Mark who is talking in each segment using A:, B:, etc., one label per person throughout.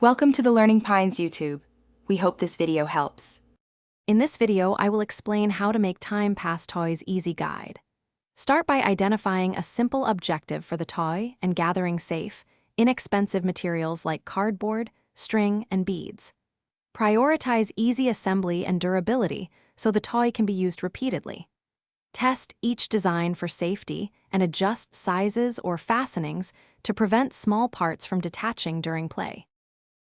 A: Welcome to the Learning Pines YouTube. We hope this video helps.
B: In this video, I will explain how to make Time Pass Toys easy guide. Start by identifying a simple objective for the toy and gathering safe, inexpensive materials like cardboard, string, and beads. Prioritize easy assembly and durability so the toy can be used repeatedly. Test each design for safety and adjust sizes or fastenings to prevent small parts from detaching during play.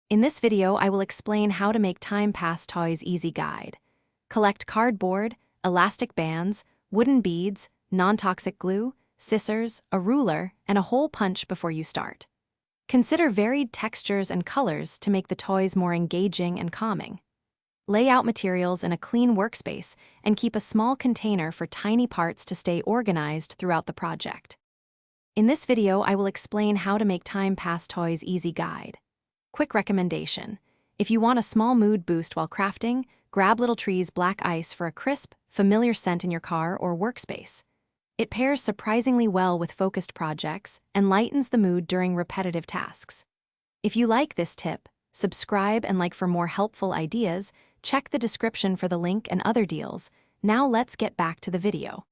B: In this video, I will explain how to make Time Pass Toys easy guide. Collect cardboard, elastic bands, wooden beads, non-toxic glue, scissors, a ruler, and a hole punch before you start. Consider varied textures and colors to make the toys more engaging and calming. Lay out materials in a clean workspace and keep a small container for tiny parts to stay organized throughout the project. In this video, I will explain how to make Time Pass Toys easy guide. Quick recommendation: if you want a small mood boost while crafting, grab Little Tree's Black Ice for a crisp, familiar scent in your car or workspace. It pairs surprisingly well with focused projects and lightens the mood during repetitive tasks. If you like this tip, subscribe and like for more helpful ideas. Check the description for the link and other deals. Now let's get back to the video.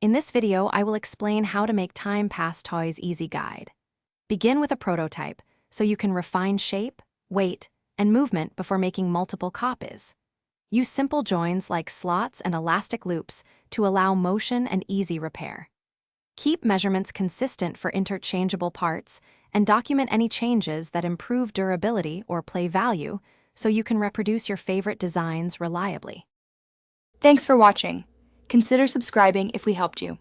B: In this video, I will explain how to make Time Pass Toys easy guide. Begin with a prototype so you can refine shape, weight, and movement before making multiple copies. Use simple joins like slots and elastic loops to allow motion and easy repair. Keep measurements consistent for interchangeable parts and document any changes that improve durability or play value so you can reproduce your favorite designs reliably.
A: Thanks for watching. Consider subscribing if we helped you.